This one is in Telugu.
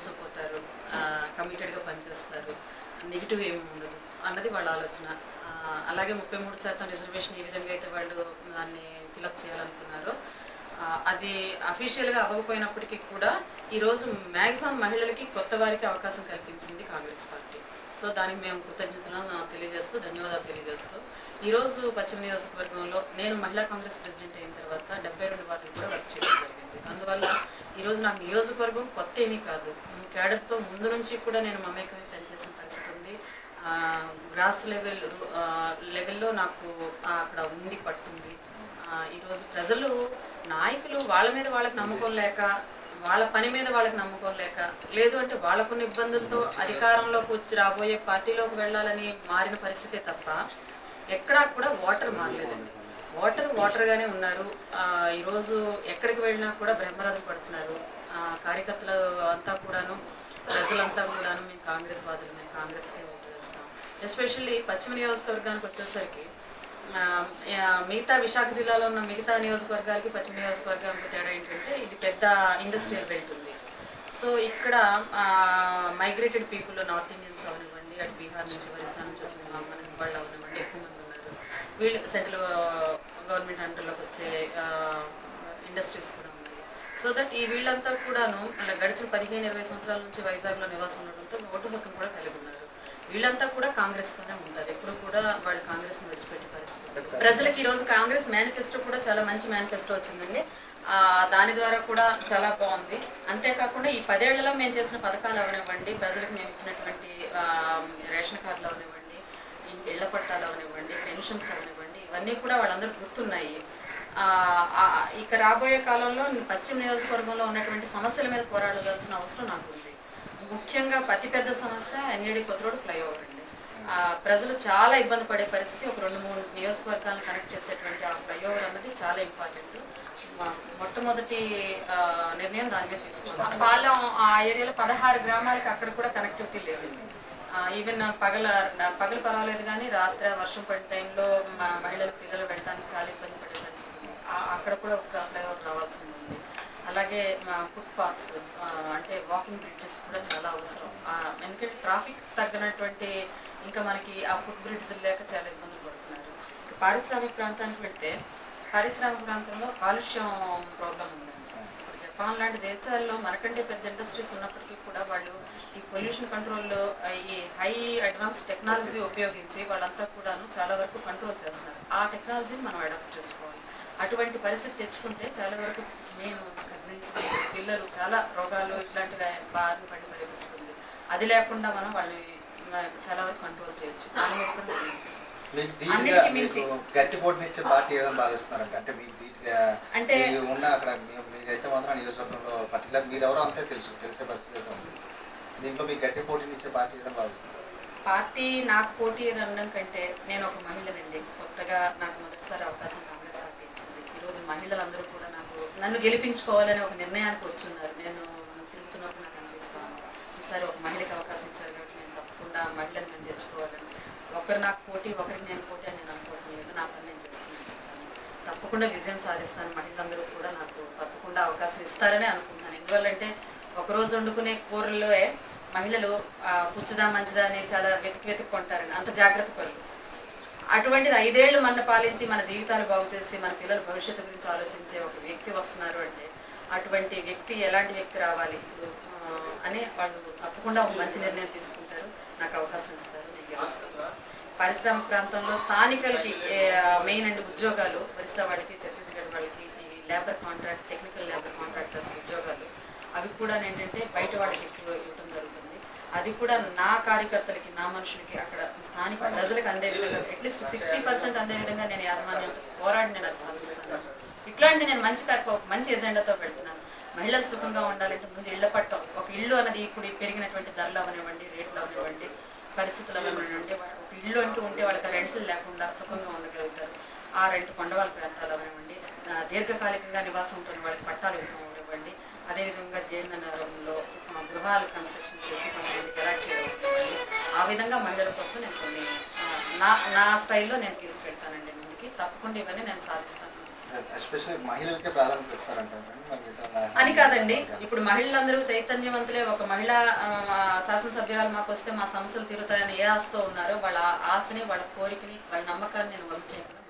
దూసుకుపోతారు, కమిటెడ్గా పనిచేస్తారు, నెగిటివ్ ఏమి ఉండదు అన్నది వాళ్ళ ఆలోచన. అలాగే 33% రిజర్వేషన్ ఏ విధంగా అయితే వాళ్ళు దాన్ని ఫిలప్ చేయాలనుకున్నారో అది అఫీషియల్గా అవ్వకపోయినప్పటికీ కూడా ఈరోజు మ్యాక్సిమం మహిళలకి కొత్త వారికి అవకాశం కల్పించింది కాంగ్రెస్ పార్టీ. సో దానికి మేము కృతజ్ఞతలను తెలియజేస్తూ ధన్యవాదాలు తెలియజేస్తూ ఈరోజు పశ్చిమ నియోజకవర్గంలో నేను మహిళా కాంగ్రెస్ ప్రెసిడెంట్ అయిన తర్వాత 72 వార్డులు కూడా వర్క్ చేయడం జరిగింది. అందువల్ల ఈరోజు నాకు నియోజకవర్గం కొత్త ఏమీ కాదు. క్యాడర్తో ముందు నుంచి కూడా నేను మమేకమై పనిచేసిన పరిస్థితి ఉంది. గ్రాస్ లెవెల్లో నాకు అక్కడ ఉండి పట్టుంది. ఈరోజు ప్రజలు నాయకులు వాళ్ళ మీద వాళ్ళకి నమ్మకం లేక, వాళ్ళ పని మీద వాళ్ళకి నమ్మకం లేక, లేదు అంటే వాళ్ళకున్న ఇబ్బందులతో అధికారంలోకి వచ్చి రాబోయే పార్టీలోకి వెళ్ళాలని మారిన పరిస్థితే తప్ప ఎక్కడా కూడా ఓటర్ మారలేదండి. ఓటర్గానే ఉన్నారు. ఈరోజు ఎక్కడికి వెళ్ళినా కూడా బ్రహ్మరథం పడుతున్నారు. కార్యకర్తలు అంతా కూడాను, ప్రజలంతా కూడాను మేము కాంగ్రెస్ వాదులు, మేము కాంగ్రెస్కే ఓటు వేస్తాం. ఎస్పెషల్లీ పశ్చిమ నియోజకవర్గానికి వచ్చేసరికి మిగతా విశాఖ జిల్లాలో ఉన్న మిగతా నియోజకవర్గాలకి పశ్చిమ నియోజకవర్గానికి తేడా ఏంటంటే ఇది పెద్ద ఇండస్ట్రియల్ బెల్ట్ ఉంది. సో ఇక్కడ మైగ్రేటెడ్ పీపుల్, నార్త్ ఇండియన్స్ అవనివ్వండి, అటు బీహార్ నుంచి, ఒరిస్సా నుంచి వచ్చిన మనకి వాళ్ళు అవనివ్వండి ఎక్కువ మంది ఉన్నారు. వీళ్ళు సెంట్రల్ గవర్నమెంట్ అండర్లోకి వచ్చే ఇండస్ట్రీస్ కూడా ఉన్నాయి. సో దట్ ఈ వీళ్ళంతా కూడాను గడిచిన 15-20 సంవత్సరాల నుంచి వైజాగ్లో నివాసం ఉండడంతో ఓటు హక్కును కూడా కలిగి ఉన్నారు. వీళ్ళంతా కూడా కాంగ్రెస్తోనే ఉంటారు. ఎప్పుడు కూడా వాళ్ళు కాంగ్రెస్ని విడిచిపెట్టే పరిస్థితి. ప్రజలకు ఈరోజు కాంగ్రెస్ మేనిఫెస్టో కూడా చాలా మంచి మేనిఫెస్టో వచ్చిందండి. దాని ద్వారా కూడా చాలా బాగుంది. అంతేకాకుండా ఈ 10 ఏళ్లలో మేము చేసిన పథకాలు అవనివ్వండి, ప్రజలకు మేము ఇచ్చినటువంటి రేషన్ కార్డులు అవనివ్వండి, ఇళ్ల పట్టాలు అవనివ్వండి, పెన్షన్స్ అవనివ్వండి, ఇవన్నీ కూడా వాళ్ళందరూ గుర్తున్నాయి. ఇక రాబోయే కాలంలో పశ్చిమ నియోజకవర్గంలో ఉన్నటువంటి సమస్యల మీద పోరాడాల్సిన అవసరం నాకు ఉంది. ముఖ్యంగా అతి పెద్ద సమస్య ఎన్ఏడి కొత్త రోడ్ ఫ్లైఓవర్ అండి. ప్రజలు చాలా ఇబ్బంది పడే పరిస్థితి. ఒక 2-3 నియోజకవర్గాలను కనెక్ట్ చేసేటువంటి ఆ ఫ్లైఓవర్ అన్నది చాలా ఇంపార్టెంట్. మొట్టమొదటి నిర్ణయం దాని మీద తీసుకున్నాం. పాలెం ఆ ఏరియాలో 16 గ్రామాలకి అక్కడ కూడా కనెక్టివిటీ లేదండి. ఈవెన్ పగలు పర్వాలేదు కానీ రాత్రి వర్షం పడే టైంలో మహిళలు, పిల్లలు వెళ్ళడానికి చాలా ఇబ్బంది పడే పరిస్థితి. అక్కడ కూడా ఒక ఫ్లైఓవర్ రావాల్సింది ఉంది. అలాగే ఫుట్ పాత్స్ అంటే వాకింగ్ బ్రిడ్జెస్ కూడా చాలా అవసరం. ఎందుకంటే ట్రాఫిక్ తగ్గినటువంటి ఇంకా మనకి ఆ ఫుట్ బ్రిడ్జ్ లేక చాలా ఇబ్బందులు పడుతున్నారు. ఇంకా పారిశ్రామిక ప్రాంతానికి వెళ్తే పారిశ్రామిక ప్రాంతంలో కాలుష్యం ప్రాబ్లం ఉందండి. ఇప్పుడు జపాన్ లాంటి దేశాల్లో మనకంటే పెద్ద ఇండస్ట్రీస్ ఉన్నప్పటికీ కూడా వాళ్ళు ఈ పొల్యూషన్ కంట్రోల్లో ఈ హై అడ్వాన్స్ టెక్నాలజీ ఉపయోగించి వాళ్ళంతా కూడాను చాలా వరకు కంట్రోల్ చేస్తున్నారు. ఆ టెక్నాలజీని మనం అడాప్ట్ చేసుకోవాలి. అటువంటి పరిస్థితి తెచ్చుకుంటే చాలా వరకు మేము గర్భిణిస్తాం, పిల్లలు చాలా రోగాలు ఇట్లాంటివి బారిన పడి పరిపిస్తుంది. అది లేకుండా మనం వాళ్ళని చాలా వరకు కంట్రోల్ చేయొచ్చు. దాని మీద కూడా అన్నిటికీ మించి గట్టి పోటీనిచ్చే పార్టీ ఏదైనా భావిస్తున్నారంటే అంటే మీకు అంటే ఉన్న అక్కడ మీరైతే మాత్రం నియోజకవర్గంలో పర్టికులర్ మీరు ఎవరో అంతే తెలిసే పరిస్థితి అయితే ఉంది. దీంట్లో మీకు గట్టి పోటీనిచ్చే పార్టీ ఏదైనా భావిస్తున్నారు? పార్టీ నాకు పోటీ అనడం కంటే నేను ఒక మహిళనండి. కొత్తగా నాకు మొదటిసారి అవకాశం కాంగ్రెస్ పార్టీ ఇచ్చింది. ఈరోజు మహిళలందరూ కూడా నన్ను గెలిపించుకోవాలని ఒక నిర్ణయానికి వచ్చున్నారు. నేను తిరుగుతున్నప్పుడు నాకు అనిపిస్తాను, ఈసారి ఒక మహిళకి అవకాశం ఇచ్చారు కాబట్టి నేను తప్పకుండా మహిళను నేను తెచ్చుకోవాలని. ఒకరు నాకు పోటీ, ఒకరికి నేను పోటీ అని నేను అనుకోవడం లేదు. నా పని నేను చేసుకున్నాను. తప్పకుండా విజయం సాధిస్తాను. మహిళలందరూ కూడా నాకు తప్పకుండా అవకాశం ఇస్తారని అనుకుంటున్నాను. ఎందువల్లంటే ఒకరోజు వండుకునే కూరల్లో మహిళలు పుచ్చుదా మంచిదా అని చాలా వెతుక్కుంటారండి. అంత జాగ్రత్త పడరు. అటువంటిది 5 ఏళ్ళు మన పాలించి మన జీవితాలు బాగు చేసి మన పిల్లల భవిష్యత్తు గురించి ఆలోచించే ఒక వ్యక్తి వస్తున్నారు అంటే అటువంటి వ్యక్తి ఎలాంటి వ్యక్తి రావాలి ఇప్పుడు అని వాళ్ళు తప్పకుండా ఒక మంచి నిర్ణయం తీసుకుంటారు. నాకు అవకాశం ఇస్తారు, నేను గెలుస్తాను. పారిశ్రామిక ప్రాంతంలో స్థానికులకి మెయిన్ అండ్ ఉద్యోగాలు ఒరిస్సా వాళ్ళకి, ఛత్తీస్గఢ్ వాళ్ళకి ఈ labour contract, technical labour contractors ఉద్యోగాలు అవి కూడా ఏంటంటే బయట వాళ్ళకి ఎక్కువ ఇవ్వడం జరుగుతుంది. అది కూడా నా కార్యకర్తలకి, నా మనుషులకి, అక్కడ స్థానిక ప్రజలకు అందే విధంగా అట్లీస్ట్ 60% అందే విధంగా నేను యాజమాన్యంతో పోరాడి నేను అది సాధిస్తాను. ఇట్లాంటి నేను మంచి ఎజెండాతో పెడుతున్నాను. మహిళలు సుఖంగా ఉండాలంటే ముందు ఇళ్ల పట్టం, ఒక ఇల్లు అన్నది ఇప్పుడు పెరిగినటువంటి ధరలు అవనివ్వండి, రేట్లు అవనివ్వండి, పరిస్థితులు అవనివ్వండి, ఒక ఇల్లు అంటూ ఉంటే వాళ్ళకి రెంట్లు లేకుండా సుఖంగా ఉండగలుగుతారు. ఆ రెంట్ కొండవాళ్ళ ప్రాంతాలు అవనివ్వండి, దీర్ఘకాలికంగా నివాసం ఉంటున్న వాళ్ళకి పట్టాలు ఇవ్వండి, అదేవిధంగా జీర్ణ నగరంలో గృహాలు కన్స్ట్రక్షన్ చేసి కొంతమందికి ఎలాట్ చేయడం, ఆ విధంగా మహిళల కోసం నేను కొన్ని నా స్టైల్లో నేను తీసుకెళ్తానండి ముందుకి. తప్పకుండా ఇవన్నీ నేను సాధిస్తాను. ఎస్పెషల్లీ మహిళలకే ప్రాధాన్యత ఇస్తారంటారు మరి మిగతా అని కాదండి. ఇప్పుడు మహిళలందరూ చైతన్యవంతులే. ఒక మహిళా శాసనసభ్యురాలు మాకు వస్తే మా సమస్యలు తీరుతాయని ఏ ఆశతో ఉన్నారో వాళ్ళ ఆశని, వాళ్ళ కోరికని, వాళ్ళ నమ్మకాన్ని నేను వమ్ము చేయను.